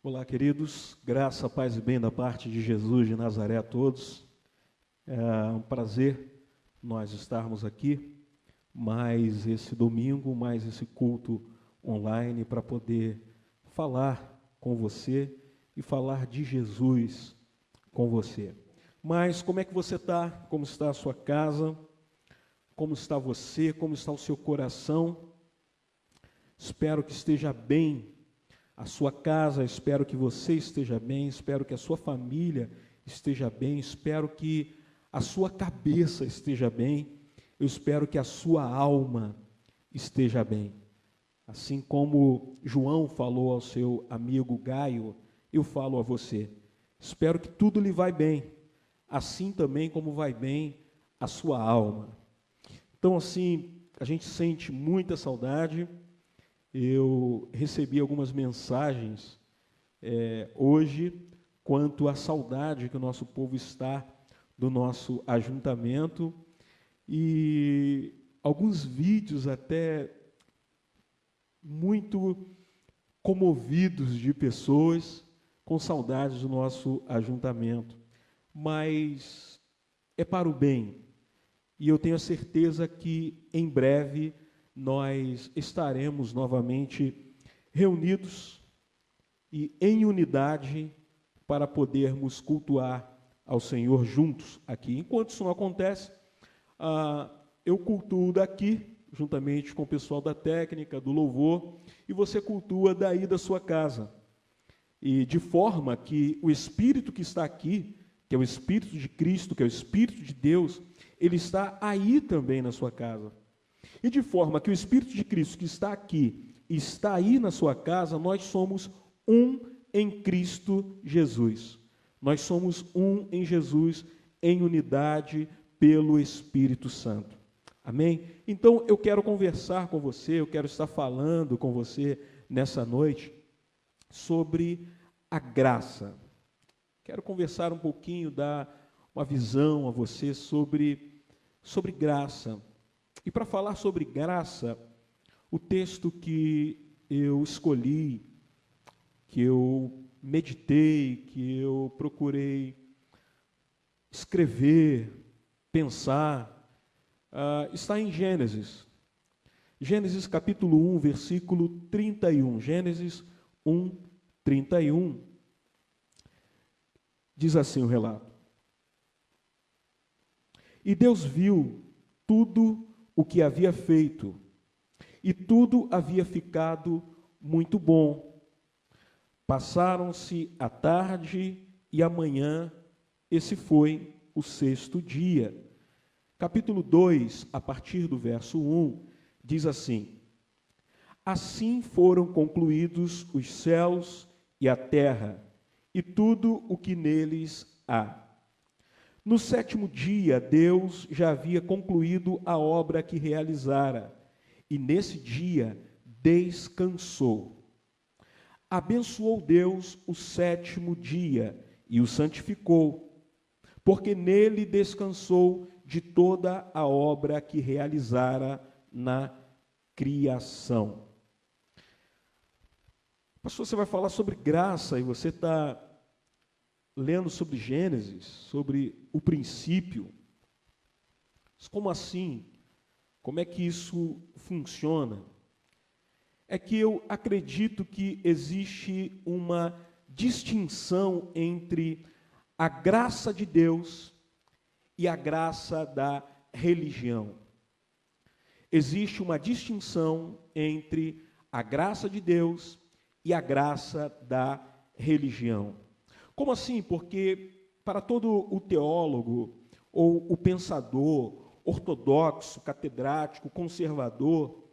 Olá, queridos. Graça, paz e bem da parte de Jesus de Nazaré a todos. É um prazer nós estarmos aqui, mais esse domingo, mais esse culto online, para poder falar com você e falar de Jesus com você. Mas como é que você está? Como está a sua casa? Como está você? Como está o seu coração? Espero que esteja bem a sua casa, espero que você esteja bem, espero que a sua família esteja bem, espero que a sua cabeça esteja bem, eu espero que a sua alma esteja bem. Assim como João falou ao seu amigo Gaio, eu falo a você, espero que tudo lhe vai bem, assim também como vai bem a sua alma. Então, assim, a gente sente muita saudade. Eu recebi algumas mensagens hoje quanto à saudade que o nosso povo está do nosso ajuntamento e alguns vídeos até muito comovidos de pessoas com saudades do nosso ajuntamento, mas é para o bem e eu tenho a certeza que em breve nós estaremos novamente reunidos e em unidade para podermos cultuar ao Senhor juntos aqui. Enquanto isso não acontece, eu cultuo daqui, juntamente com o pessoal da técnica, do louvor, e você cultua daí da sua casa. E de forma que o Espírito que está aqui, que é o Espírito de Cristo, que é o Espírito de Deus, ele está aí também na sua casa. E de forma que o Espírito de Cristo que está aqui, está aí na sua casa, nós somos um em Cristo Jesus. Nós somos um em Jesus, em unidade pelo Espírito Santo. Amém? Então eu quero conversar com você, eu quero estar falando com você nessa noite sobre a graça. Quero conversar um pouquinho, dar uma visão a você sobre graça. E para falar sobre graça, o texto que eu escolhi, que eu meditei, que eu procurei escrever, pensar, está em Gênesis. Gênesis capítulo 1, versículo 31. Gênesis 1, 31. Diz assim o relato. E Deus viu tudo o que havia feito, e tudo havia ficado muito bom. Passaram-se a tarde e a manhã, esse foi o sexto dia. Capítulo 2, a partir do verso 1, diz assim: Assim foram concluídos os céus e a terra, e tudo o que neles há. No sétimo dia, Deus já havia concluído a obra que realizara, e nesse dia descansou. Abençoou Deus o sétimo dia e o santificou, porque nele descansou de toda a obra que realizara na criação. Pastor, você vai falar sobre graça e você está lendo sobre Gênesis, sobre o princípio. Mas como assim? Como é que isso funciona? É que eu acredito que existe uma distinção entre a graça de Deus e a graça da religião. Existe uma distinção entre a graça de Deus e a graça da religião. Como assim? Porque para todo o teólogo ou o pensador ortodoxo, catedrático, conservador,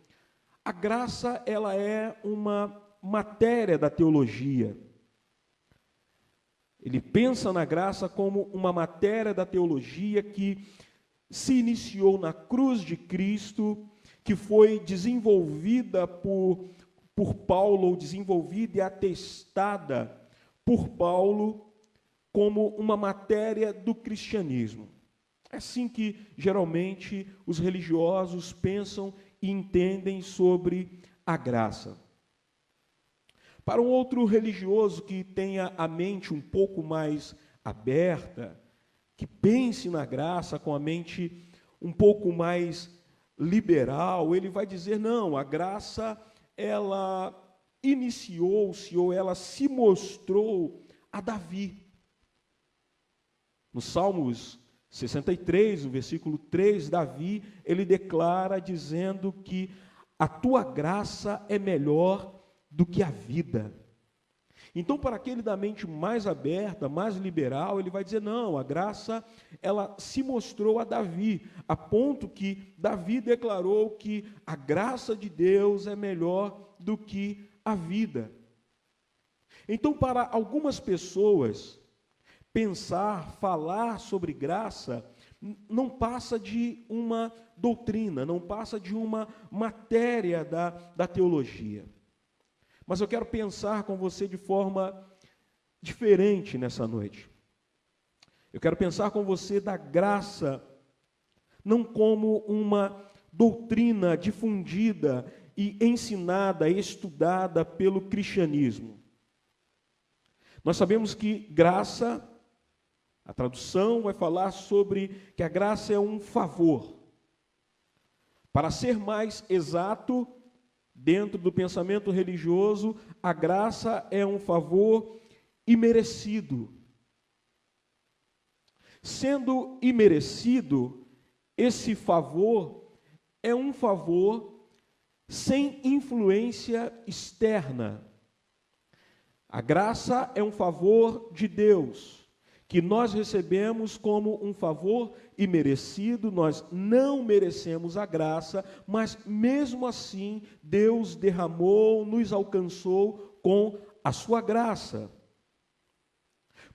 a graça ela é uma matéria da teologia. Ele pensa na graça como uma matéria da teologia que se iniciou na cruz de Cristo, que foi desenvolvida por Paulo, ou desenvolvida e atestada por Paulo como uma matéria do cristianismo. É assim que, geralmente, os religiosos pensam e entendem sobre a graça. Para um outro religioso que tenha a mente um pouco mais aberta, que pense na graça com a mente um pouco mais liberal, ele vai dizer, não, a graça, ela iniciou-se ou ela se mostrou a Davi. No Salmos 63, no versículo 3, Davi, ele declara dizendo que a tua graça é melhor do que a vida. Então, para aquele da mente mais aberta, mais liberal, ele vai dizer, não, a graça, ela se mostrou a Davi, a ponto que Davi declarou que a graça de Deus é melhor do que a vida. Então, para algumas pessoas, pensar, falar sobre graça, não passa de uma doutrina, não passa de uma matéria da teologia. Mas eu quero pensar com você de forma diferente nessa noite. Eu quero pensar com você da graça, não como uma doutrina difundida e ensinada, estudada pelo cristianismo. Nós sabemos que graça, a tradução vai falar sobre que a graça é um favor. Para ser mais exato, dentro do pensamento religioso, a graça é um favor imerecido. Sendo imerecido, esse favor é um favor sem influência externa. A graça é um favor de Deus, que nós recebemos como um favor imerecido, nós não merecemos a graça, mas mesmo assim Deus derramou, nos alcançou com a sua graça.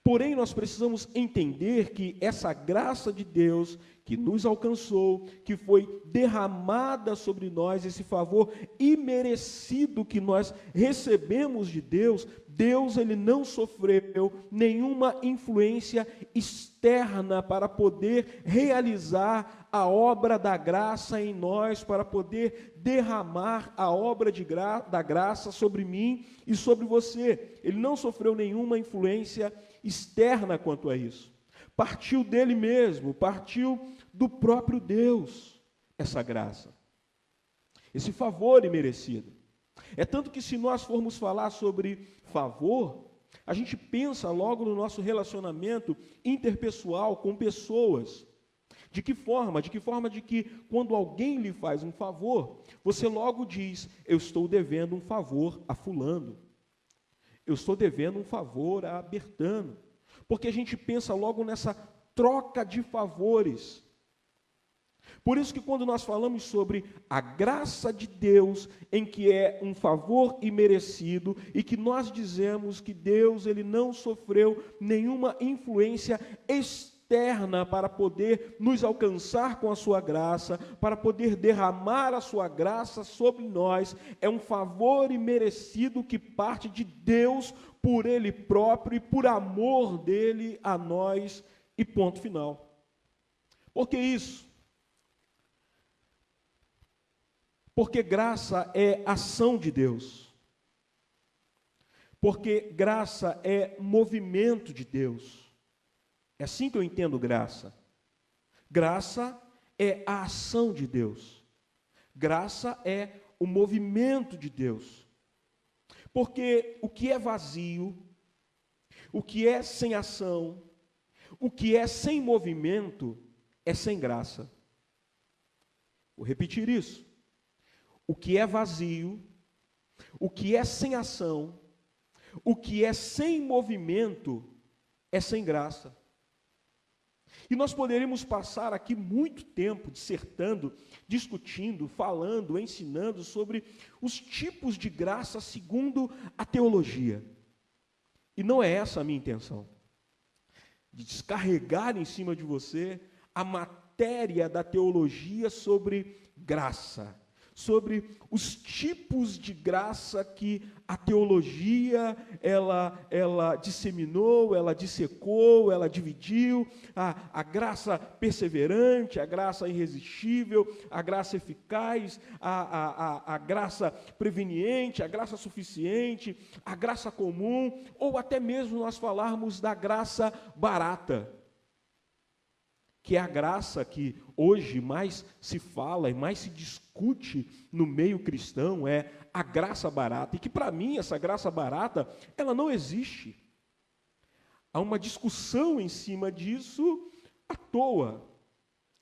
Porém, nós precisamos entender que essa graça de Deus que nos alcançou, que foi derramada sobre nós, esse favor imerecido que nós recebemos de Deus, Deus ele não sofreu nenhuma influência externa para poder realizar a obra da graça em nós, para poder derramar a obra da graça sobre mim e sobre você. Ele não sofreu nenhuma influência externa quanto a isso. Partiu dele mesmo, partiu do próprio Deus, essa graça, esse favor imerecido. É tanto que se nós formos falar sobre favor, a gente pensa logo no nosso relacionamento interpessoal com pessoas. De que forma? De que forma de que quando alguém lhe faz um favor, você logo diz, eu estou devendo um favor a fulano. Eu estou devendo um favor a Bertano. Porque a gente pensa logo nessa troca de favores. Por isso que quando nós falamos sobre a graça de Deus, em que é um favor imerecido, e que nós dizemos que Deus ele não sofreu nenhuma influência externa para poder nos alcançar com a sua graça, para poder derramar a sua graça sobre nós, é um favor imerecido que parte de Deus por Ele próprio e por amor dele a nós, e ponto final. Por que isso? Porque graça é ação de Deus. Porque graça é movimento de Deus. É assim que eu entendo graça. Graça é a ação de Deus. Graça é o movimento de Deus. Porque o que é vazio, o que é sem ação, o que é sem movimento, é sem graça. Vou repetir isso. O que é vazio, o que é sem ação, o que é sem movimento, é sem graça. E nós poderíamos passar aqui muito tempo dissertando, discutindo, falando, ensinando sobre os tipos de graça segundo a teologia. E não é essa a minha intenção, de descarregar em cima de você a matéria da teologia sobre graça, sobre os tipos de graça que a teologia ela disseminou, ela dissecou, ela dividiu, a graça perseverante, a graça irresistível, a graça eficaz, a graça preveniente, a graça suficiente, a graça comum, ou até mesmo nós falarmos da graça barata, que é a graça que hoje mais se fala e mais se discute no meio cristão, é a graça barata, e que para mim essa graça barata, ela não existe. Há uma discussão em cima disso à toa,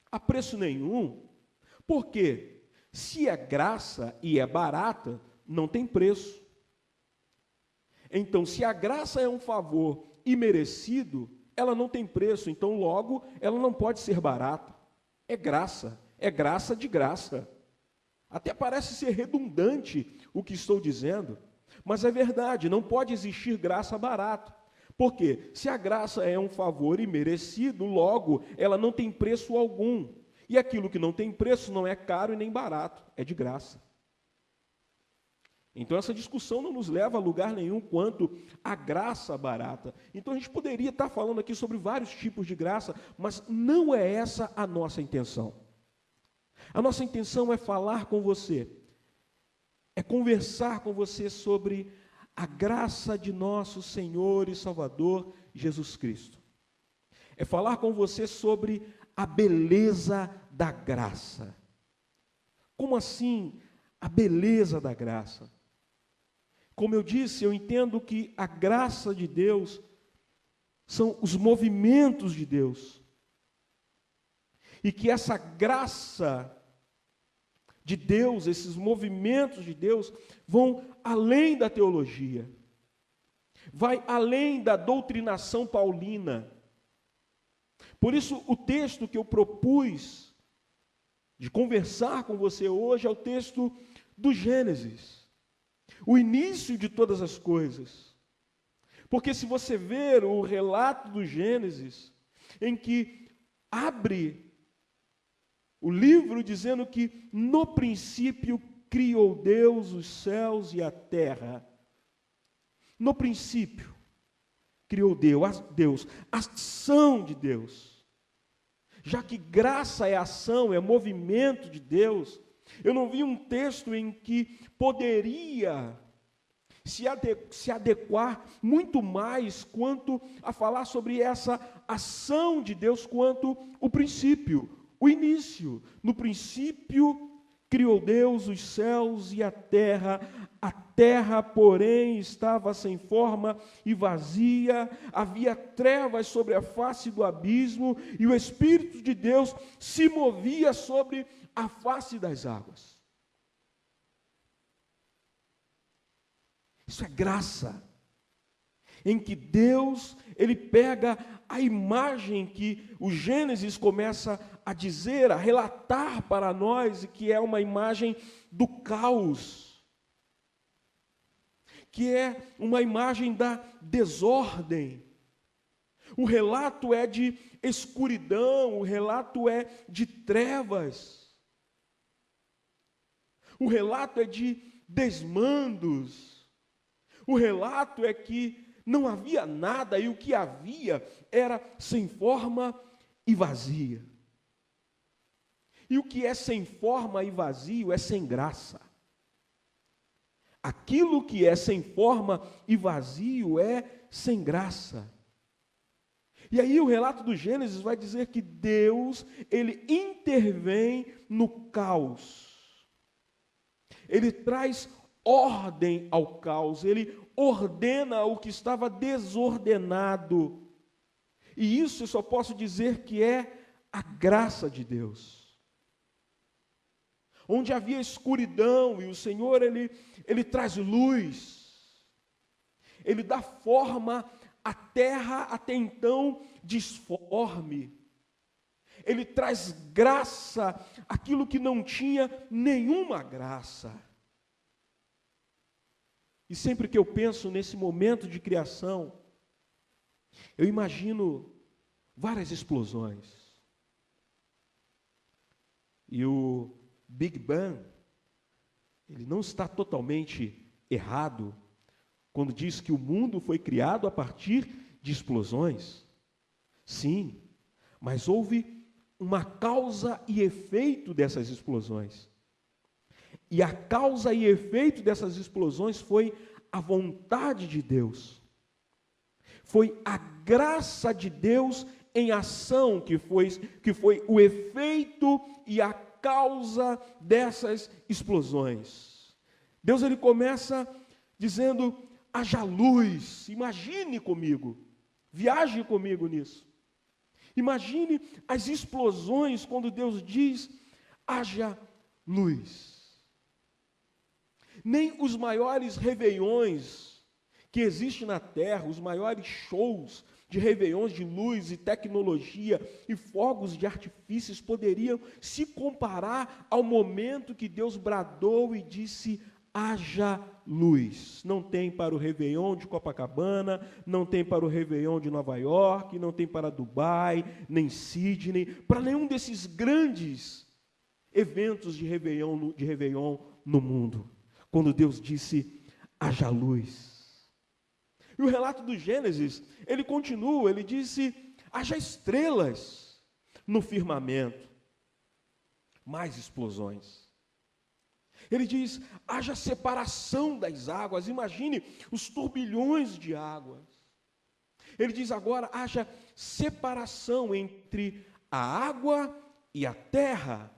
a preço nenhum, porque se é graça e é barata, não tem preço. Então, se a graça é um favor imerecido, ela não tem preço, então logo ela não pode ser barata. É graça de graça. Até parece ser redundante o que estou dizendo, mas é verdade, não pode existir graça barata. Por quê? Se a graça é um favor imerecido, logo ela não tem preço algum. E aquilo que não tem preço não é caro e nem barato, é de graça. Então essa discussão não nos leva a lugar nenhum quanto à graça barata. Então a gente poderia estar falando aqui sobre vários tipos de graça, mas não é essa a nossa intenção. A nossa intenção é falar com você, é conversar com você sobre a graça de nosso Senhor e Salvador Jesus Cristo. É falar com você sobre a beleza da graça. Como assim a beleza da graça? Como eu disse, eu entendo que a graça de Deus são os movimentos de Deus. E que essa graça de Deus, esses movimentos de Deus, vão além da teologia. Vai além da doutrinação paulina. Por isso, o texto que eu propus de conversar com você hoje é o texto do Gênesis. O início de todas as coisas. Porque se você ver o relato do Gênesis, em que abre o livro dizendo que no princípio criou Deus os céus e a terra. No princípio criou Deus, a ação de Deus. Já que graça é ação, é movimento de Deus, eu não vi um texto em que poderia se adequar muito mais quanto a falar sobre essa ação de Deus quanto o princípio, o início. No princípio criou Deus os céus e a terra, porém, estava sem forma e vazia, havia trevas sobre a face do abismo, e o Espírito de Deus se movia sobre a face das águas. Isso é graça, em que Deus, Ele pega a imagem que o Gênesis começa a dizer, a relatar para nós, que é uma imagem do caos, que é uma imagem da desordem. O relato é de escuridão, o relato é de trevas. O relato é de desmandos. O relato é que não havia nada e o que havia era sem forma e vazia. E o que é sem forma e vazio é sem graça. Aquilo que é sem forma e vazio é sem graça. E aí o relato do Gênesis vai dizer que Deus, Ele intervém no caos. Ele traz ordem ao caos, Ele ordena o que estava desordenado. E isso eu só posso dizer que é a graça de Deus. Onde havia escuridão e o Senhor, Ele traz luz. Ele dá forma à terra até então disforme. Ele traz graça, aquilo que não tinha nenhuma graça. E sempre que eu penso nesse momento de criação, eu imagino várias explosões. E o Big Bang ele não está totalmente errado quando diz que o mundo foi criado a partir de explosões. Sim, mas houve uma causa e efeito dessas explosões. E a causa e efeito dessas explosões foi a vontade de Deus. Foi a graça de Deus em ação que foi o efeito e a causa dessas explosões. Deus, ele começa dizendo: haja luz. Imagine comigo, viaje comigo nisso. Imagine as explosões quando Deus diz: haja luz. Nem os maiores réveillões que existem na Terra, os maiores shows de réveillões de luz e tecnologia e fogos de artifícios poderiam se comparar ao momento que Deus bradou e disse: haja luz. Não tem para o Réveillon de Copacabana, não tem para o Réveillon de Nova York, não tem para Dubai, nem Sydney, para nenhum desses grandes eventos de Réveillon no mundo. Quando Deus disse: haja luz. E o relato do Gênesis, ele continua, ele disse: haja estrelas no firmamento. Mais explosões. Ele diz: haja separação das águas. Imagine os turbilhões de águas. Ele diz agora: haja separação entre a água e a terra.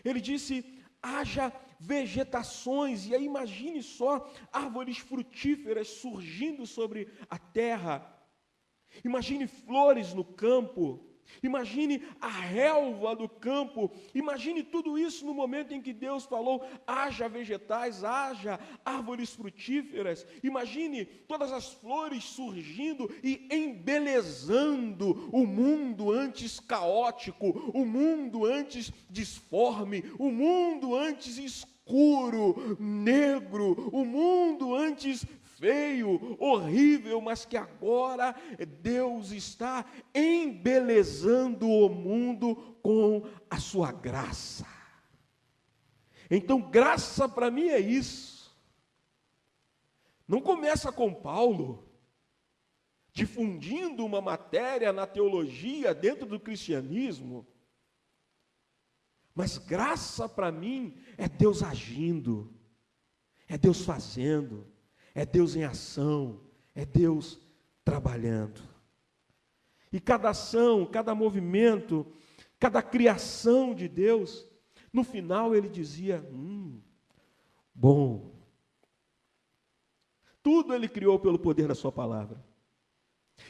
Ele disse: haja vegetações, e aí imagine só árvores frutíferas surgindo sobre a terra. Imagine flores no campo. Imagine a relva do campo. Imagine tudo isso no momento em que Deus falou: haja vegetais, haja árvores frutíferas. Imagine todas as flores surgindo e embelezando o mundo antes caótico, o mundo antes disforme, o mundo antes escuro, negro, o mundo antes feio, horrível, mas que agora Deus está embelezando o mundo com a sua graça. Então, graça para mim é isso. Não começa com Paulo difundindo uma matéria na teologia dentro do cristianismo, mas graça para mim é Deus agindo, é Deus fazendo, é Deus em ação, é Deus trabalhando. E cada ação, cada movimento, cada criação de Deus, no final ele dizia: bom. Tudo ele criou pelo poder da sua palavra.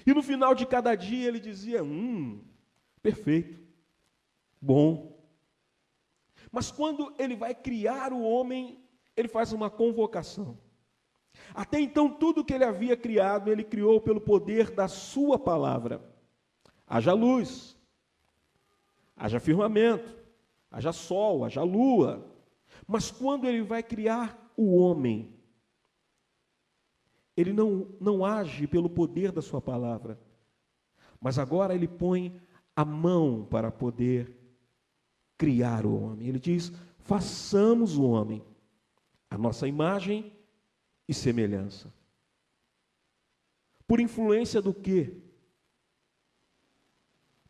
E no final de cada dia ele dizia: perfeito, bom. Mas quando ele vai criar o homem, ele faz uma convocação. Até então, tudo que ele havia criado, ele criou pelo poder da sua palavra. Haja luz, haja firmamento, haja sol, haja lua. Mas quando ele vai criar o homem, ele não age pelo poder da sua palavra, mas agora ele põe a mão para poder criar o homem. Ele diz: façamos o homem a nossa imagem e semelhança. Por influência do quê?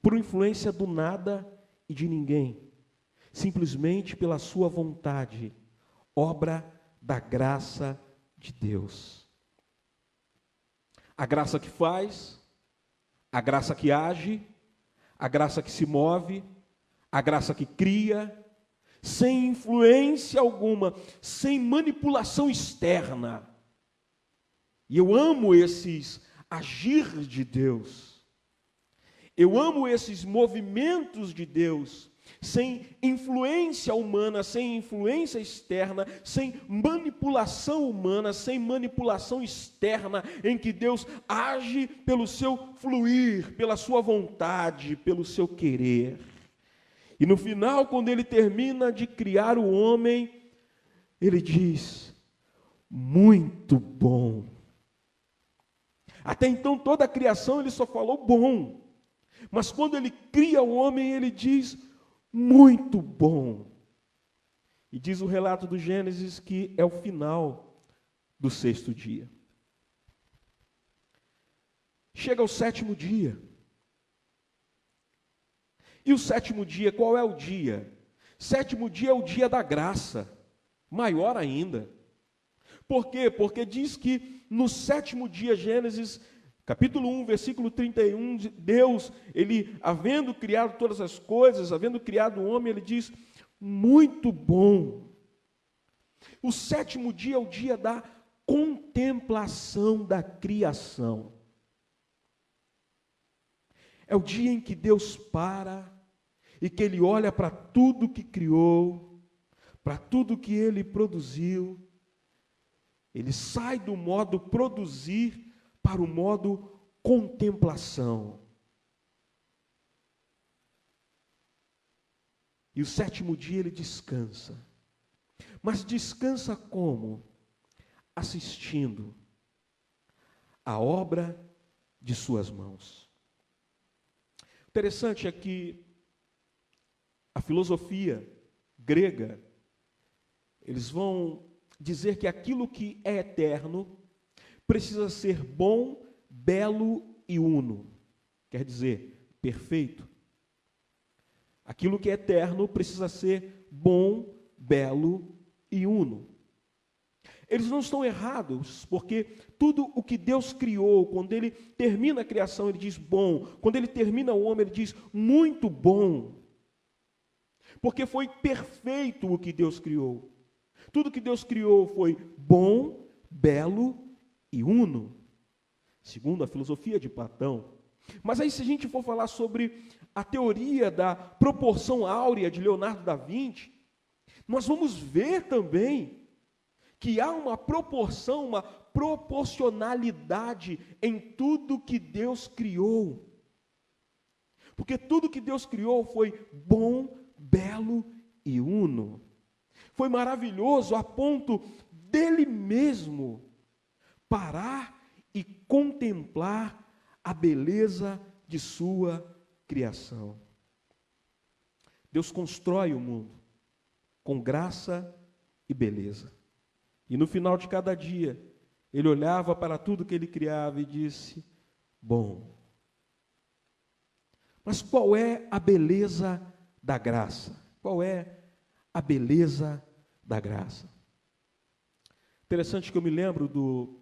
Por influência do nada e de ninguém. Simplesmente pela sua vontade, obra da graça de Deus. A graça que faz, a graça que age, a graça que se move, a graça que cria, sem influência alguma, sem manipulação externa. E eu amo esses agir de Deus. Eu amo esses movimentos de Deus, sem influência humana, sem influência externa, sem manipulação humana, sem manipulação externa, em que Deus age pelo seu fluir, pela sua vontade, pelo seu querer. E no final, quando ele termina de criar o homem, ele diz: muito bom. Até então, toda a criação ele só falou bom. Mas quando ele cria o homem, ele diz: muito bom. E diz o relato do Gênesis que é o final do sexto dia. Chega o sétimo dia. E o sétimo dia, qual é o dia? Sétimo dia é o dia da graça, maior ainda. Por quê? Porque diz que no sétimo dia, Gênesis, capítulo 1, versículo 31, Deus, ele, havendo criado todas as coisas, havendo criado o homem, ele diz, muito bom. O sétimo dia é o dia da contemplação da criação. É o dia em que Deus para e que Ele olha para tudo que criou, para tudo que Ele produziu. Ele sai do modo produzir para o modo contemplação. E o sétimo dia Ele descansa. Mas descansa como? Assistindo a obra de suas mãos. Interessante é que a filosofia grega, eles vão dizer que aquilo que é eterno precisa ser bom, belo e uno. Quer dizer, perfeito. Aquilo que é eterno precisa ser bom, belo e uno. Eles não estão errados, porque tudo o que Deus criou, quando Ele termina a criação, Ele diz bom. Quando Ele termina o homem, Ele diz muito bom. Porque foi perfeito o que Deus criou. Tudo que Deus criou foi bom, belo e uno, segundo a filosofia de Platão. Mas aí, se a gente for falar sobre a teoria da proporção áurea de Leonardo da Vinci, nós vamos ver também que há uma proporção, uma proporcionalidade em tudo que Deus criou. Porque tudo que Deus criou foi bom, belo e uno. Foi maravilhoso a ponto dele mesmo parar e contemplar a beleza de sua criação. Deus constrói o mundo com graça e beleza. E no final de cada dia, ele olhava para tudo que ele criava e disse, bom. Mas qual é a beleza da graça? Qual é a beleza da graça? Interessante que eu me lembro do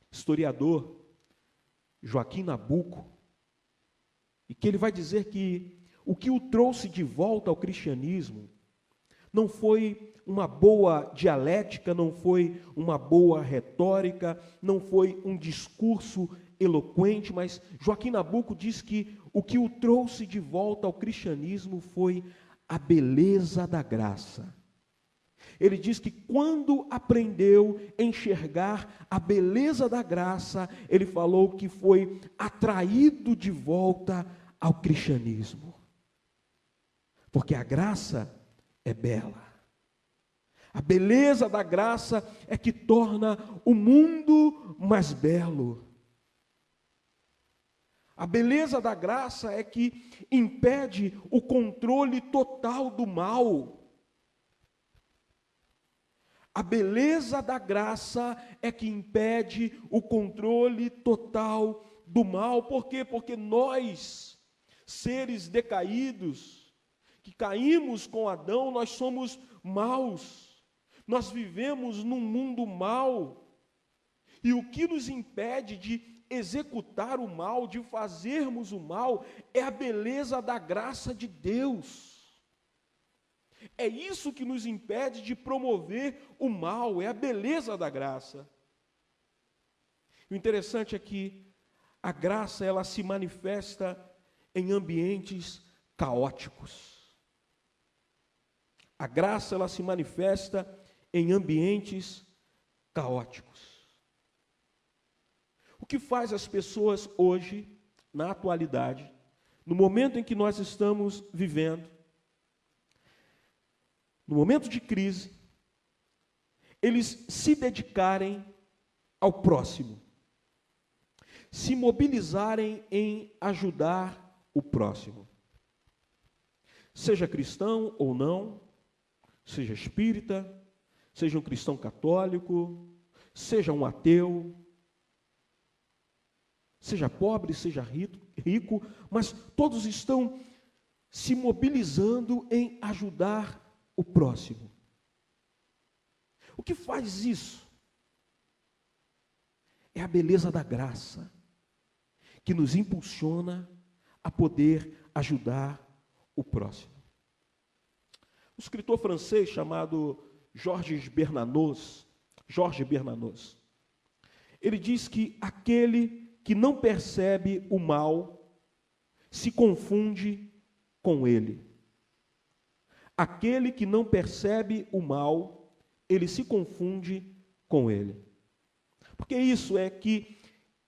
historiador Joaquim Nabuco, e que ele vai dizer que o que o trouxe de volta ao cristianismo não foi uma boa dialética, não foi uma boa retórica, não foi um discurso eloquente, mas Joaquim Nabuco diz que o que o trouxe de volta ao cristianismo foi a beleza da graça. Ele diz que quando aprendeu a enxergar a beleza da graça, ele falou que foi atraído de volta ao cristianismo. Porque a graça é bela. A beleza da graça é que torna o mundo mais belo. A beleza da graça é que impede o controle total do mal. A beleza da graça é que impede o controle total do mal. Por quê? Porque nós, seres decaídos, que caímos com Adão, nós somos maus. Nós vivemos num mundo mau. E o que nos impede de executar o mal, de fazermos o mal, é a beleza da graça de Deus. É isso que nos impede de promover o mal, é a beleza da graça. O interessante é que a graça, ela se manifesta em ambientes caóticos. A graça, ela se manifesta em ambientes caóticos. O que faz as pessoas hoje, na atualidade, no momento em que nós estamos vivendo, no momento de crise, eles se dedicarem ao próximo, se mobilizarem em ajudar o próximo. Seja cristão ou não, seja espírita, seja um cristão católico, seja um ateu, seja pobre, seja rico, mas todos estão se mobilizando em ajudar o próximo. O que faz isso? É a beleza da graça, que nos impulsiona a poder ajudar o próximo. Um escritor francês chamado Georges Bernanos, ele diz que aquele que não percebe o mal se confunde com ele. Aquele que não percebe o mal, ele se confunde com ele. Porque isso é que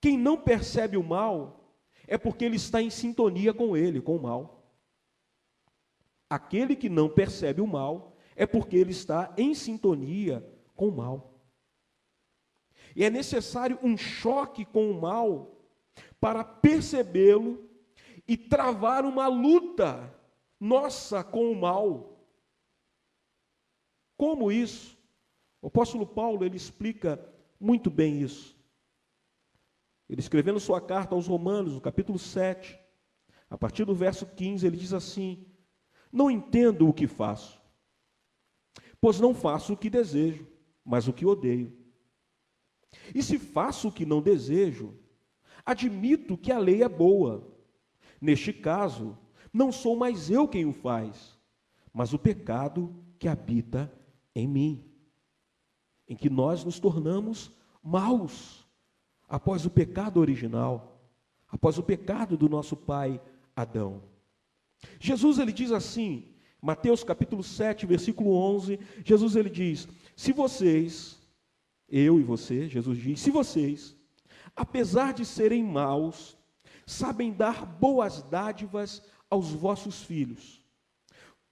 quem não percebe o mal é porque ele está em sintonia com ele, com o mal. Aquele que não percebe o mal é porque ele está em sintonia com o mal. E é necessário um choque com o mal para percebê-lo e travar uma luta nossa com o mal. Como isso? O apóstolo Paulo, ele explica muito bem isso. Ele escrevendo sua carta aos Romanos, no capítulo 7, a partir do verso 15, ele diz assim: não entendo o que faço, pois não faço o que desejo, mas o que odeio. E se faço o que não desejo, admito que a lei é boa. Neste caso, não sou mais eu quem o faz, mas o pecado que habita em mim, em que nós nos tornamos maus após o pecado original, após o pecado do nosso pai Adão. Jesus, ele diz assim, Mateus capítulo 7, versículo 11, Jesus, ele diz: se vocês, eu e você, Jesus diz, se vocês, apesar de serem maus, sabem dar boas dádivas aos vossos filhos,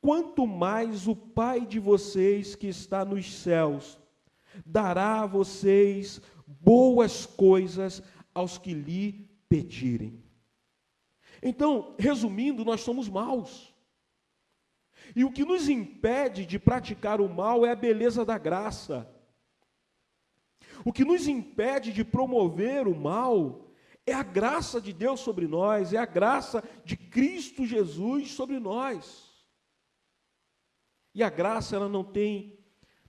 quanto mais o Pai de vocês que está nos céus dará a vocês boas coisas aos que lhe pedirem. Então, resumindo, nós somos maus. E o que nos impede de praticar o mal é a beleza da graça. O que nos impede de promover o mal é a graça de Deus sobre nós, é a graça de Cristo Jesus sobre nós. E a graça, ela não tem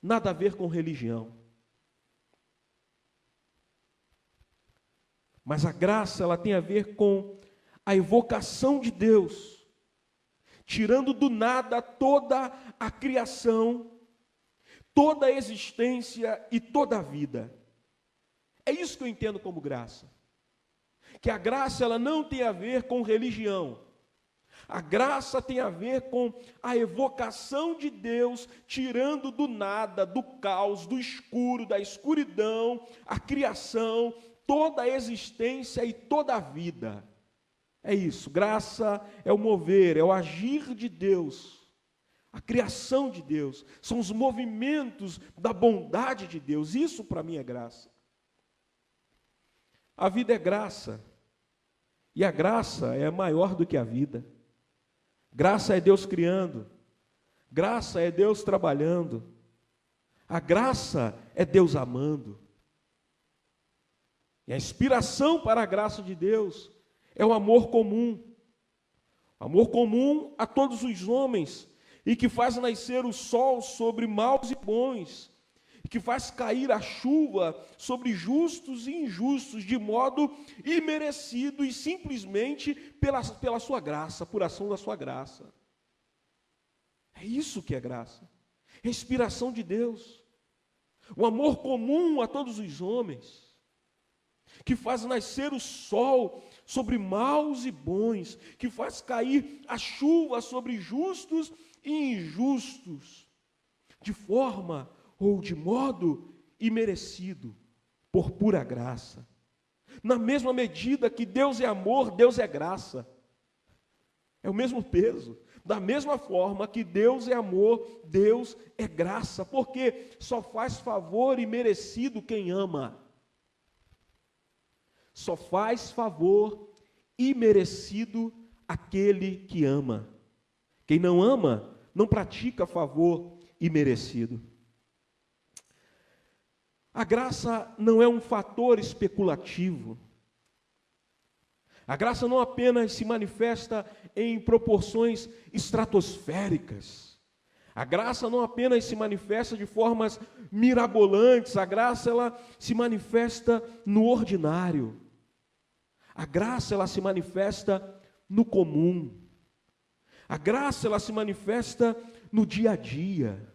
nada a ver com religião. Mas a graça, ela tem a ver com a evocação de Deus, tirando do nada toda a criação, toda a existência e toda a vida. É isso que eu entendo como graça. Que a graça, ela não tem a ver com religião. A graça tem a ver com a evocação de Deus, tirando do nada, do caos, do escuro, da escuridão, a criação, toda a existência e toda a vida. É isso, graça é o mover, é o agir de Deus, a criação de Deus, são os movimentos da bondade de Deus, isso para mim é graça. A vida é graça, e a graça é maior do que a vida. Graça é Deus criando, graça é Deus trabalhando, a graça é Deus amando. E a inspiração para a graça de Deus é o amor comum a todos os homens, e que faz nascer o sol sobre maus e bons, e que faz cair a chuva sobre justos e injustos, de modo imerecido e simplesmente pela sua graça, por ação da sua graça. É isso que é graça, é a inspiração de Deus, o amor comum a todos os homens, que faz nascer o sol sobre maus e bons, que faz cair a chuva sobre justos e injustos, de forma ou de modo imerecido, por pura graça. Na mesma medida que Deus é amor, Deus é graça. É o mesmo peso. Da mesma forma que Deus é amor, Deus é graça, porque só faz favor imerecido quem ama. Só faz favor imerecido aquele que ama. Quem não ama, não pratica favor imerecido. A graça não é um fator especulativo. A graça não apenas se manifesta em proporções estratosféricas. A graça não apenas se manifesta de formas mirabolantes. A graça, ela se manifesta no ordinário. A graça, ela se manifesta no comum. A graça, ela se manifesta no dia a dia.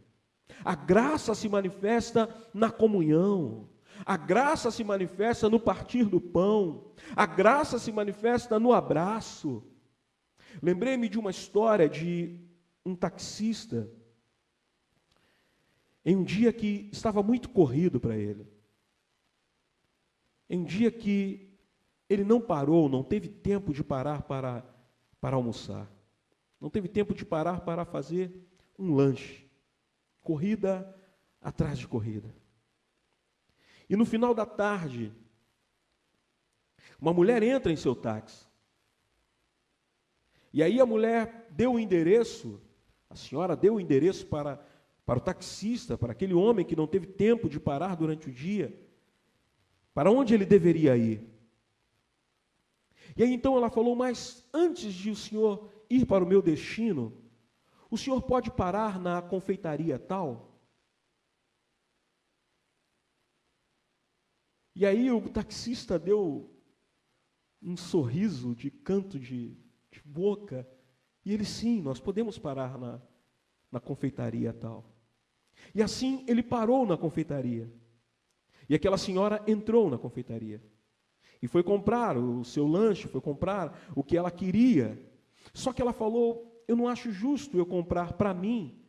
A graça se manifesta na comunhão. A graça se manifesta no partir do pão. A graça se manifesta no abraço. Lembrei-me de uma história de um taxista, em um dia que estava muito corrido para ele. Em um dia que ele não parou, não teve tempo de parar para almoçar. Não teve tempo de parar para fazer um lanche. Corrida atrás de corrida. E no final da tarde, uma mulher entra em seu táxi. E aí a mulher deu o endereço, a senhora deu o endereço para o taxista, para aquele homem que não teve tempo de parar durante o dia, para onde ele deveria ir. E aí então ela falou, mas antes de o senhor ir para o meu destino, o senhor pode parar na confeitaria tal? E aí o taxista deu um sorriso de canto de boca, e ele, sim, nós podemos parar na confeitaria tal. E assim ele parou na confeitaria. E aquela senhora entrou na confeitaria. E foi comprar o seu lanche, foi comprar o que ela queria. Só que ela falou, eu não acho justo eu comprar para mim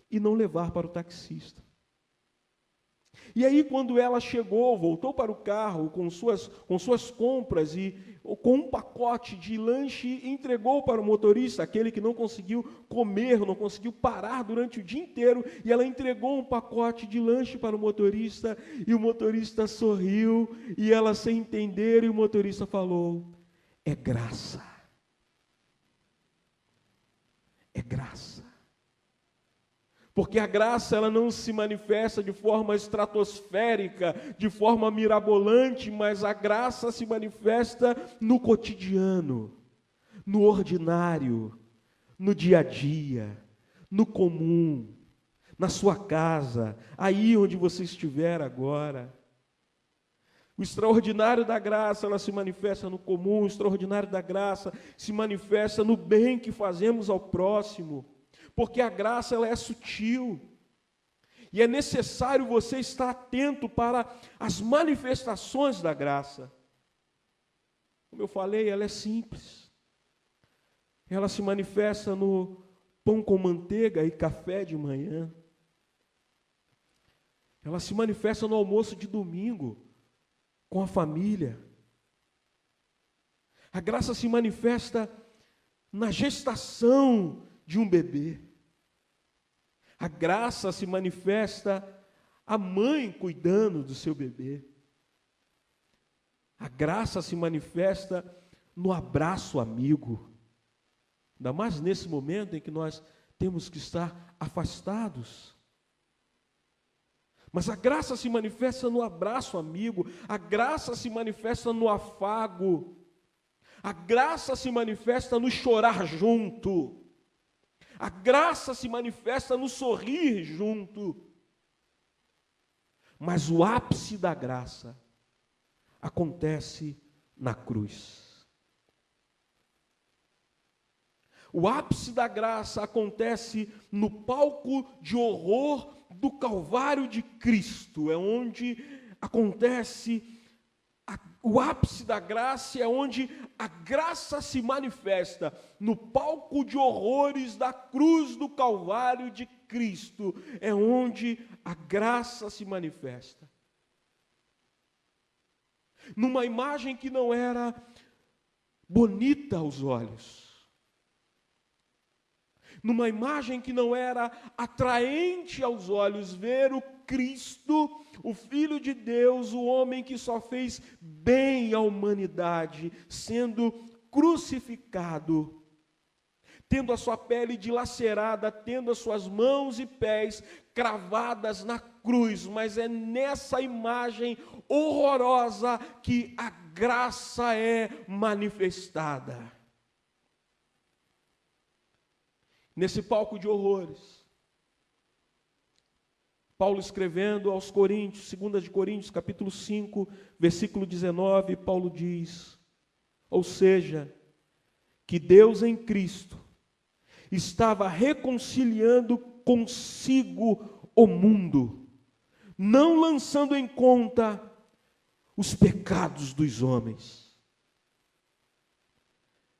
e não levar para o taxista. E aí quando ela chegou, voltou para o carro com suas compras e com um pacote de lanche, entregou para o motorista, aquele que não conseguiu comer, não conseguiu parar durante o dia inteiro, e ela entregou um pacote de lanche para o motorista, e o motorista sorriu, e ela sem entender, e o motorista falou, é graça. É graça. Porque a graça, ela não se manifesta de forma estratosférica, de forma mirabolante, mas a graça se manifesta no cotidiano, no ordinário, no dia a dia, no comum, na sua casa, aí onde você estiver agora. O extraordinário da graça, ela se manifesta no comum, o extraordinário da graça se manifesta no bem que fazemos ao próximo. Porque a graça, ela é sutil, e é necessário você estar atento para as manifestações da graça. Como eu falei, ela é simples, ela se manifesta no pão com manteiga e café de manhã, ela se manifesta no almoço de domingo, com a família, a graça se manifesta na gestação de um bebê. A graça se manifesta a mãe cuidando do seu bebê. A graça se manifesta no abraço amigo. Ainda mais nesse momento em que nós temos que estar afastados. Mas a graça se manifesta no abraço amigo. A graça se manifesta no afago. A graça se manifesta no chorar junto. A graça se manifesta no sorrir junto. Mas o ápice da graça acontece na cruz. O ápice da graça acontece no palco de horror do Calvário de Cristo. É onde acontece o ápice da graça, é onde a graça se manifesta, no palco de horrores da cruz do Calvário de Cristo, é onde a graça se manifesta. Numa imagem que não era bonita aos olhos, numa imagem que não era atraente aos olhos, ver o Cristo, o Filho de Deus, o homem que só fez bem à humanidade, sendo crucificado, tendo a sua pele dilacerada, tendo as suas mãos e pés cravadas na cruz, mas é nessa imagem horrorosa que a graça é manifestada. Nesse palco de horrores, Paulo escrevendo aos Coríntios, 2 de Coríntios, capítulo 5, versículo 19, Paulo diz, ou seja, que Deus em Cristo estava reconciliando consigo o mundo, não lançando em conta os pecados dos homens.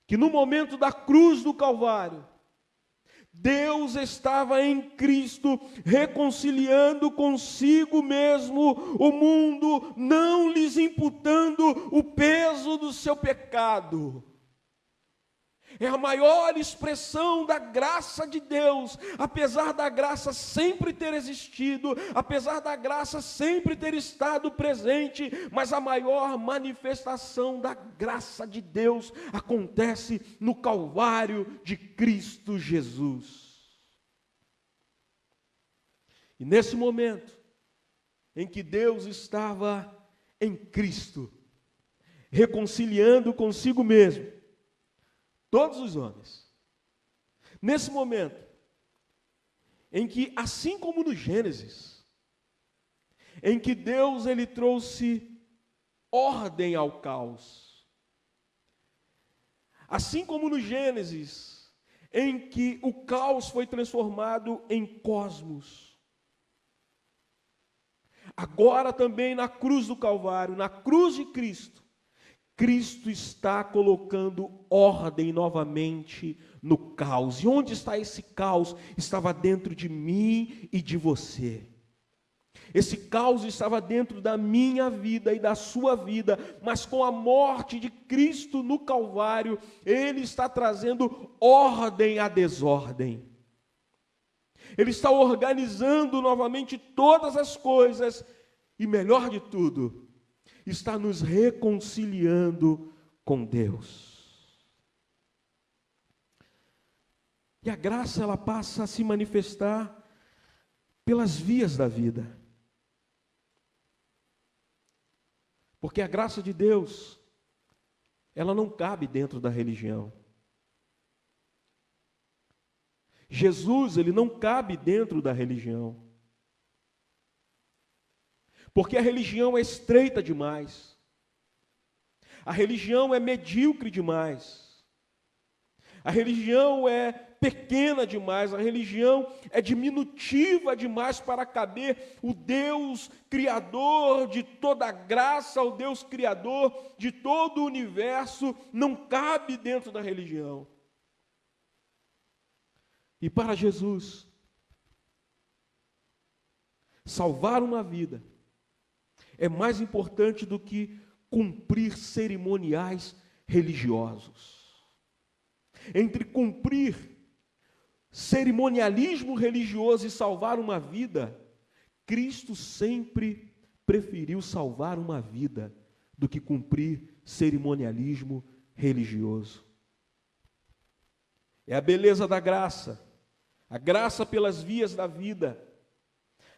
Que no momento da cruz do Calvário, Deus estava em Cristo reconciliando consigo mesmo o mundo, não lhes imputando o peso do seu pecado. É a maior expressão da graça de Deus, apesar da graça sempre ter existido, apesar da graça sempre ter estado presente, mas a maior manifestação da graça de Deus acontece no Calvário de Cristo Jesus. E nesse momento em que Deus estava em Cristo, reconciliando consigo mesmo todos os homens, nesse momento em que, assim como no Gênesis, em que Deus ele trouxe ordem ao caos, assim como no Gênesis, em que o caos foi transformado em cosmos, agora também na cruz do Calvário, na cruz de Cristo, Cristo está colocando ordem novamente no caos. E onde está esse caos? Estava dentro de mim e de você. Esse caos estava dentro da minha vida e da sua vida, mas com a morte de Cristo no Calvário, Ele está trazendo ordem à desordem. Ele está organizando novamente todas as coisas e, melhor de tudo, está nos reconciliando com Deus. E a graça, ela passa a se manifestar pelas vias da vida. Porque a graça de Deus, ela não cabe dentro da religião. Jesus, ele não cabe dentro da religião. Porque a religião é estreita demais. A religião é medíocre demais. A religião é pequena demais. A religião é diminutiva demais para caber o Deus Criador de toda a graça, o Deus Criador de todo o universo, não cabe dentro da religião. E para Jesus, salvar uma vida é mais importante do que cumprir cerimoniais religiosos. Entre cumprir cerimonialismo religioso e salvar uma vida, Cristo sempre preferiu salvar uma vida do que cumprir cerimonialismo religioso. É a beleza da graça, a graça pelas vias da vida,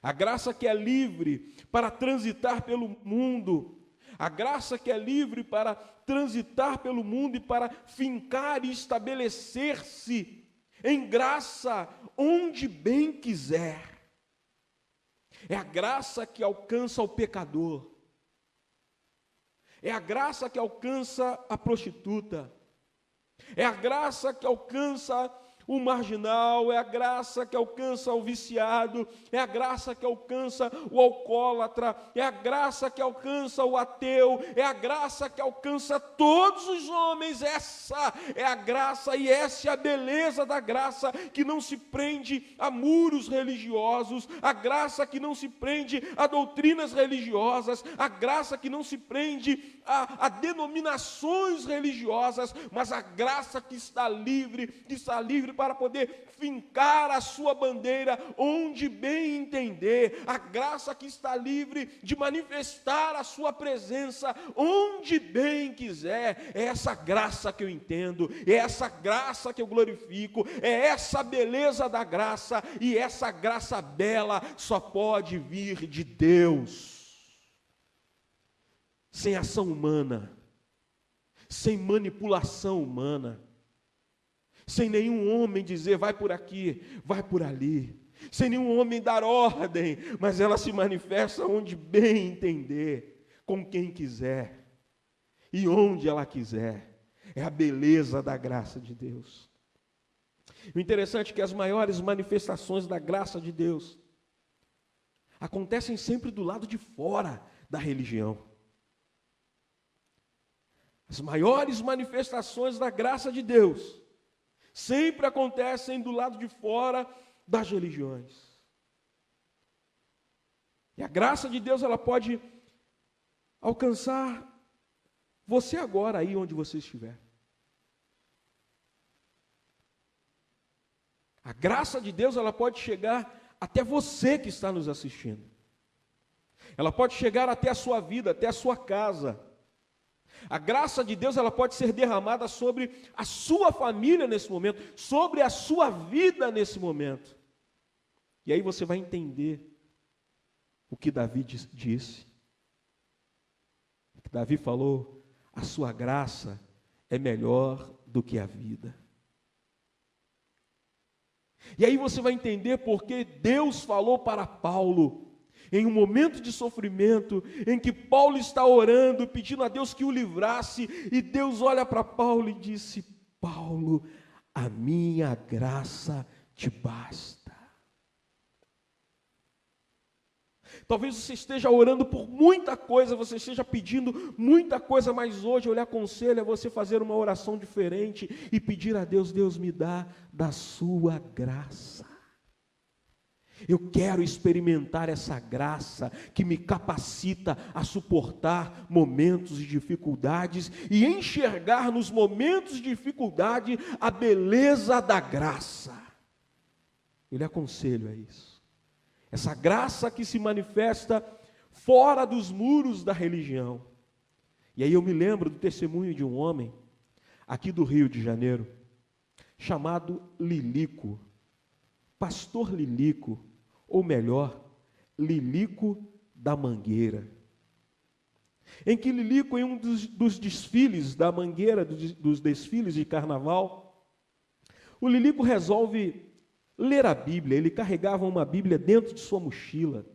a graça que é livre para transitar pelo mundo, a graça que é livre para transitar pelo mundo e para fincar e estabelecer-se em graça onde bem quiser. É a graça que alcança o pecador, é a graça que alcança a prostituta, é a graça que alcança o marginal, é a graça que alcança o viciado, é a graça que alcança o alcoólatra, é a graça que alcança o ateu, é a graça que alcança todos os homens. Essa é a graça e essa é a beleza da graça, que não se prende a muros religiosos, a graça que não se prende a doutrinas religiosas, a graça que não se prende a denominações religiosas, mas a graça que está livre para poder fincar a sua bandeira onde bem entender, a graça que está livre de manifestar a sua presença onde bem quiser. É essa graça que eu entendo, é essa graça que eu glorifico, é essa beleza da graça, e essa graça bela só pode vir de Deus, sem ação humana, sem manipulação humana, sem nenhum homem dizer vai por aqui, vai por ali, sem nenhum homem dar ordem, mas ela se manifesta onde bem entender, com quem quiser e onde ela quiser. É a beleza da graça de Deus. O interessante é que as maiores manifestações da graça de Deus acontecem sempre do lado de fora da religião. As maiores manifestações da graça de Deus sempre acontecem do lado de fora das religiões. E a graça de Deus, ela pode alcançar você agora, aí onde você estiver. A graça de Deus, ela pode chegar até você que está nos assistindo. Ela pode chegar até a sua vida, até a sua casa. A graça de Deus, ela pode ser derramada sobre a sua família nesse momento, sobre a sua vida nesse momento. E aí você vai entender o que Davi disse. Davi falou: a sua graça é melhor do que a vida. E aí você vai entender porque Deus falou para Paulo, em um momento de sofrimento, em que Paulo está orando, pedindo a Deus que o livrasse, e Deus olha para Paulo e disse: Paulo, a minha graça te basta. Talvez você esteja orando por muita coisa, você esteja pedindo muita coisa, mas hoje eu lhe aconselho a você fazer uma oração diferente e pedir a Deus: Deus, me dá da sua graça. Eu quero experimentar essa graça que me capacita a suportar momentos de dificuldades e enxergar nos momentos de dificuldade a beleza da graça. Eu lhe aconselho a isso. Essa graça que se manifesta fora dos muros da religião. E aí eu me lembro do testemunho de um homem aqui do Rio de Janeiro, chamado Lilico, pastor Lilico, ou melhor, Lilico da Mangueira. Em que Lilico, em um dos desfiles da Mangueira, dos desfiles de carnaval, o Lilico resolve ler a Bíblia. Ele carregava uma Bíblia dentro de sua mochila.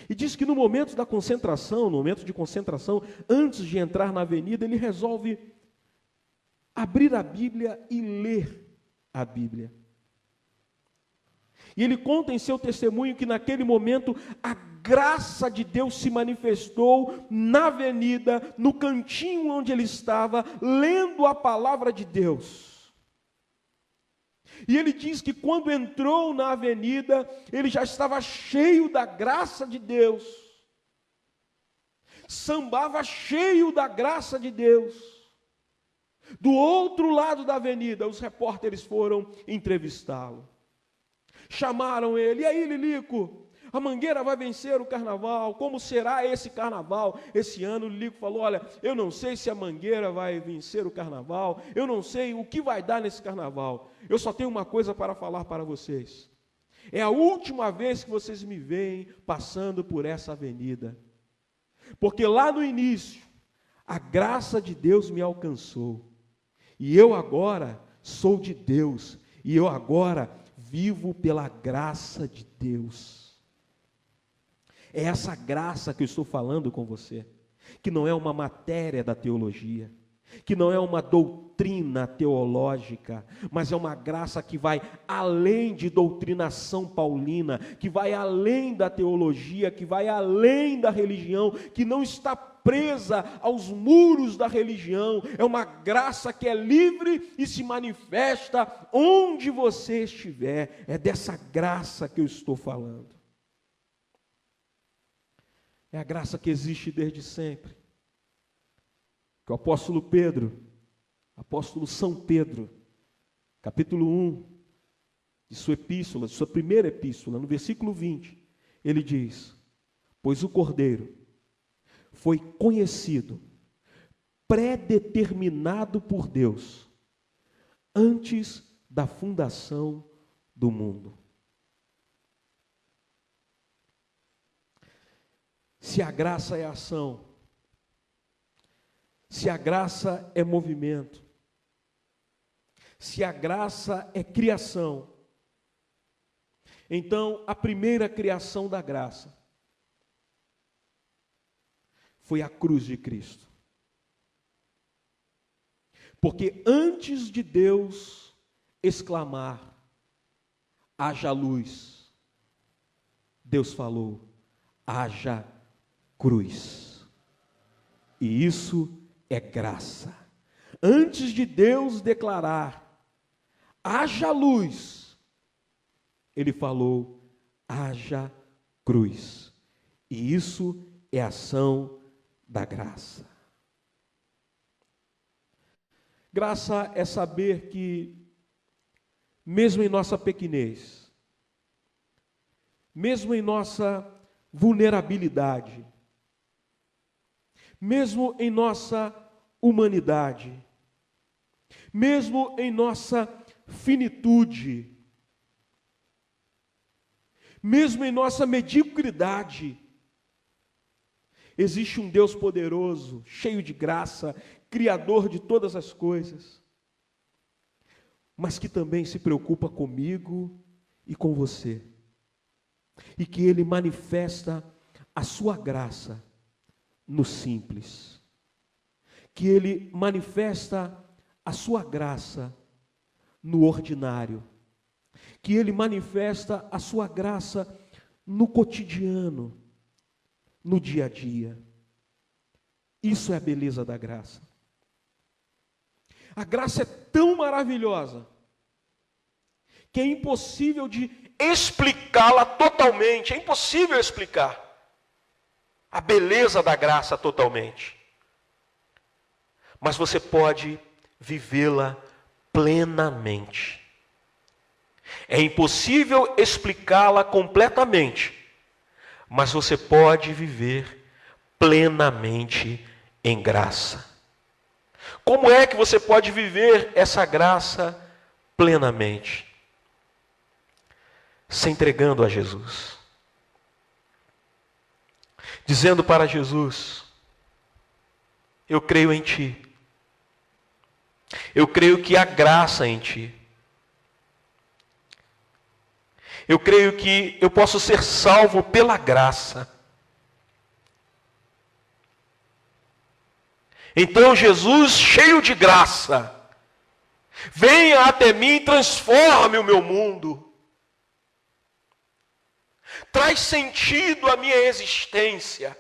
E diz que no momento da concentração, no momento de concentração, antes de entrar na avenida, ele resolve abrir a Bíblia e ler a Bíblia. E ele conta em seu testemunho que naquele momento a graça de Deus se manifestou na avenida, no cantinho onde ele estava, lendo a palavra de Deus. E ele diz que quando entrou na avenida, ele já estava cheio da graça de Deus, sambava cheio da graça de Deus. Do outro lado da avenida, os repórteres foram entrevistá-lo. Chamaram ele: e aí, Lilico, a Mangueira vai vencer o carnaval, como será esse carnaval esse ano? O Lilico falou: olha, eu não sei se a Mangueira vai vencer o carnaval, eu não sei o que vai dar nesse carnaval, eu só tenho uma coisa para falar para vocês: é a última vez que vocês me veem passando por essa avenida, porque lá no início, a graça de Deus me alcançou, e eu agora sou de Deus, e eu agora vivo pela graça de Deus. É essa graça que eu estou falando com você, que não é uma matéria da teologia, que não é uma doutrina teológica, mas é uma graça que vai além de doutrinação paulina, que vai além da teologia, que vai além da religião, que não está presa aos muros da religião. É uma graça que é livre e se manifesta onde você estiver. É dessa graça que eu estou falando. É a graça que existe desde sempre. Que o apóstolo Pedro, apóstolo São Pedro, capítulo 1 de sua epístola, de sua primeira epístola, no versículo 20, ele diz: pois o Cordeiro foi conhecido, predeterminado por Deus, antes da fundação do mundo. Se a graça é ação, se a graça é movimento, se a graça é criação, então a primeira criação da graça foi a cruz de Cristo. Porque antes de Deus exclamar, haja luz, Deus falou, haja cruz. E isso é graça. Antes de Deus declarar, haja luz, Ele falou, haja cruz. E isso é ação da graça. Graça é saber que, mesmo em nossa pequenez, mesmo em nossa vulnerabilidade, mesmo em nossa humanidade, mesmo em nossa finitude, mesmo em nossa mediocridade, existe um Deus poderoso, cheio de graça, Criador de todas as coisas, mas que também se preocupa comigo e com você, e que Ele manifesta a sua graça no simples, que Ele manifesta a sua graça no ordinário, que Ele manifesta a sua graça no cotidiano, no dia a dia. Isso é a beleza da graça. A graça é tão maravilhosa que é impossível de explicá-la totalmente, é impossível explicar a beleza da graça totalmente. Mas você pode vivê-la plenamente. É impossível explicá-la completamente, mas você pode viver plenamente em graça. Como é que você pode viver essa graça plenamente? Se entregando a Jesus. Dizendo para Jesus, eu creio em Ti. Eu creio que há graça em Ti. Eu creio que eu posso ser salvo pela graça. Então Jesus, cheio de graça, venha até mim e transforme o meu mundo. Traz sentido à minha existência.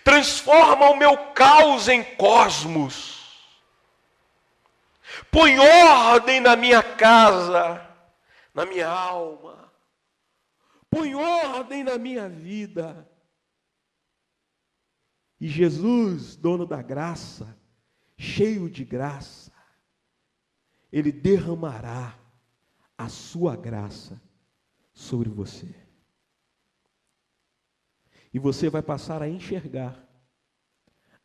Transforma o meu caos em cosmos. Põe ordem na minha casa, na minha alma. Põe ordem na minha vida. E Jesus, dono da graça, cheio de graça, Ele derramará a sua graça sobre você. E você vai passar a enxergar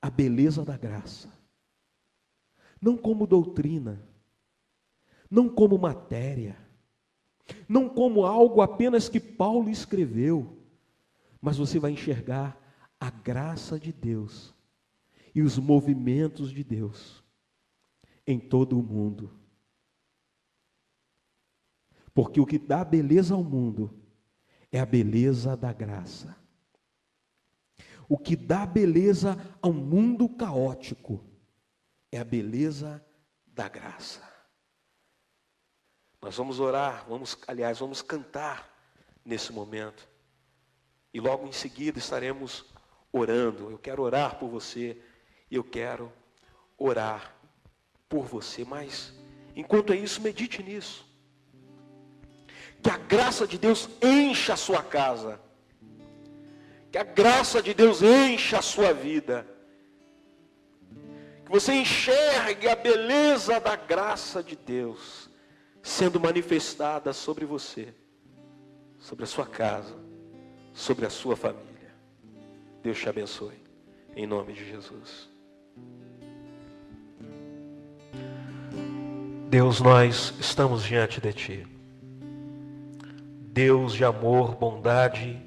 a beleza da graça. Não como doutrina, não como matéria, não como algo apenas que Paulo escreveu, mas você vai enxergar a graça de Deus e os movimentos de Deus em todo o mundo. Porque o que dá beleza ao mundo é a beleza da graça. O que dá beleza ao mundo caótico é a beleza da graça. Nós vamos orar, vamos cantar nesse momento. E logo em seguida estaremos orando. Eu quero orar por você e eu quero orar por você. Mas, enquanto é isso, medite nisso. Que a graça de Deus encha a sua casa. Que a graça de Deus encha a sua vida. Que você enxergue a beleza da graça de Deus sendo manifestada sobre você, sobre a sua casa, sobre a sua família. Deus te abençoe, em nome de Jesus. Deus, nós estamos diante de Ti. Deus de amor, bondade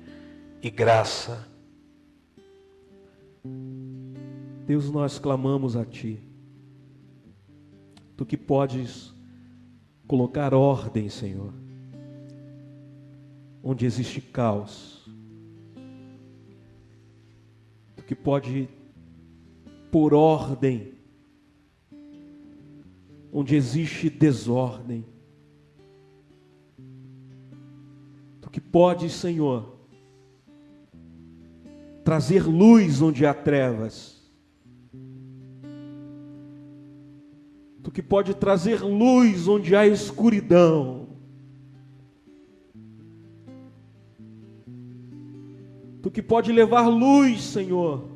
e graça. Deus, nós clamamos a Ti. Tu que podes colocar ordem, Senhor, onde existe caos. Tu que pode pôr ordem onde existe desordem. Tu que podes, Senhor, trazer luz onde há trevas. Tu que pode trazer luz onde há escuridão. Tu que pode levar luz, Senhor,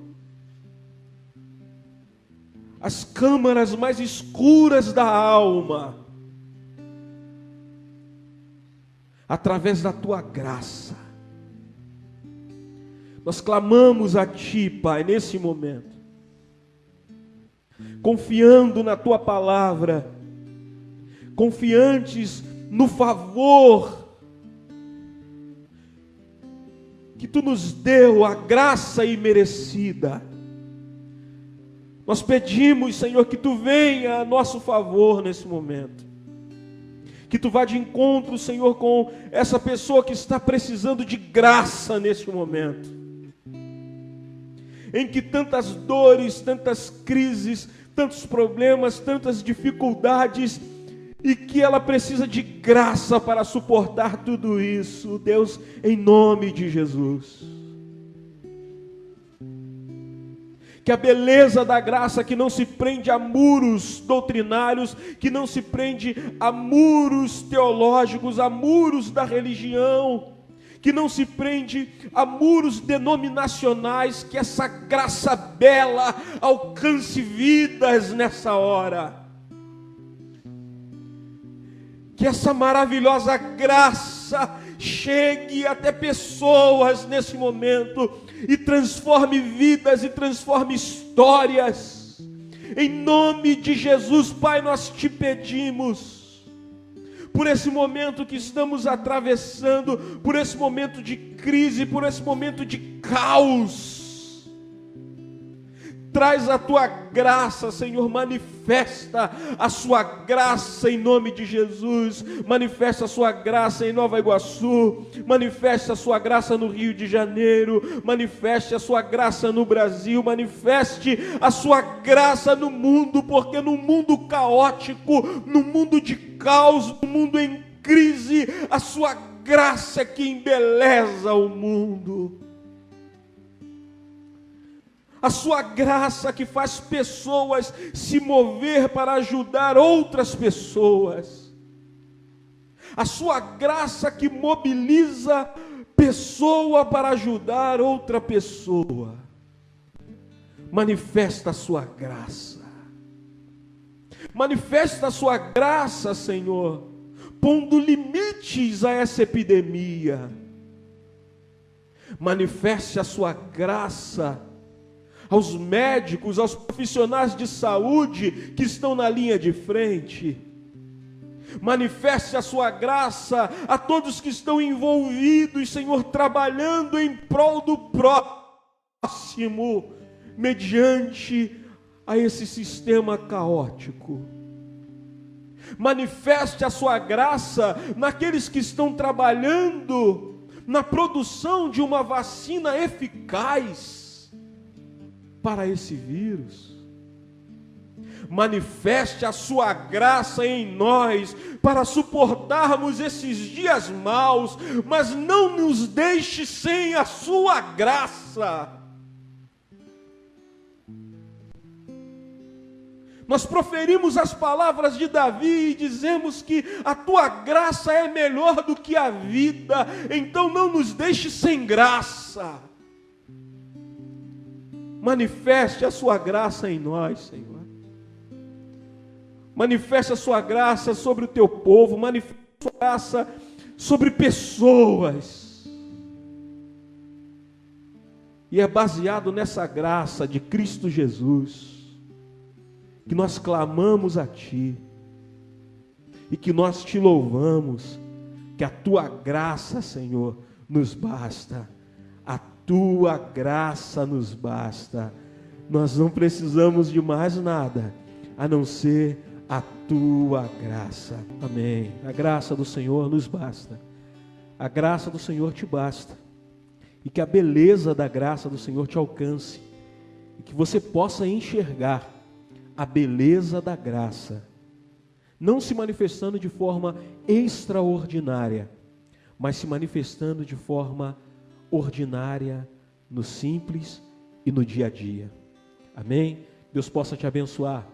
às câmaras mais escuras da alma, através da Tua graça. Nós clamamos a Ti, Pai, nesse momento, confiando na Tua palavra, confiantes no favor que Tu nos deu, a graça imerecida. Nós pedimos, Senhor, que Tu venha a nosso favor nesse momento. Que Tu vá de encontro, Senhor, com essa pessoa que está precisando de graça neste momento. Em que tantas dores, tantas crises, tantos problemas, tantas dificuldades, e que ela precisa de graça para suportar tudo isso. Deus, em nome de Jesus. Que a beleza da graça que não se prende a muros doutrinários, que não se prende a muros teológicos, a muros da religião, que não se prende a muros denominacionais, que essa graça bela alcance vidas nessa hora. Que essa maravilhosa graça chegue até pessoas nesse momento e transforme vidas e transforme histórias. Em nome de Jesus, Pai, nós Te pedimos, por esse momento que estamos atravessando, por esse momento de crise, por esse momento de caos, traz a Tua graça, Senhor, manifesta a Sua graça em nome de Jesus, manifesta a Sua graça em Nova Iguaçu, manifesta a Sua graça no Rio de Janeiro, manifeste a Sua graça no Brasil, manifeste a Sua graça no mundo, porque no mundo caótico, no mundo de caos, no mundo em crise, a Sua graça é que embeleza o mundo. A Sua graça que faz pessoas se mover para ajudar outras pessoas. A Sua graça que mobiliza pessoa para ajudar outra pessoa. Manifesta a Sua graça. Manifesta a Sua graça, Senhor, pondo limites a essa epidemia. Manifeste a Sua graça aos médicos, aos profissionais de saúde que estão na linha de frente. Manifeste a Sua graça a todos que estão envolvidos, Senhor, trabalhando em prol do próximo, mediante a esse sistema caótico. Manifeste a Sua graça naqueles que estão trabalhando na produção de uma vacina eficaz para esse vírus. Manifeste a Sua graça em nós para suportarmos esses dias maus, mas não nos deixe sem a Sua graça. Nós proferimos as palavras de Davi e dizemos que a Tua graça é melhor do que a vida, então não nos deixe sem graça. Manifeste a Sua graça em nós, Senhor. Manifesta a sua graça sobre o teu povo, manifesta a sua graça sobre pessoas. E é baseado nessa graça de Cristo Jesus que nós clamamos a Ti e que nós Te louvamos, que a Tua graça, Senhor, nos basta. A Tua graça nos basta. Nós não precisamos de mais nada, a não ser a Tua graça. Amém. A graça do Senhor nos basta. A graça do Senhor te basta. E que a beleza da graça do Senhor te alcance. E que você possa enxergar a beleza da graça, não se manifestando de forma extraordinária, mas se manifestando de forma ordinária, no simples e no dia a dia. Amém? Deus possa te abençoar.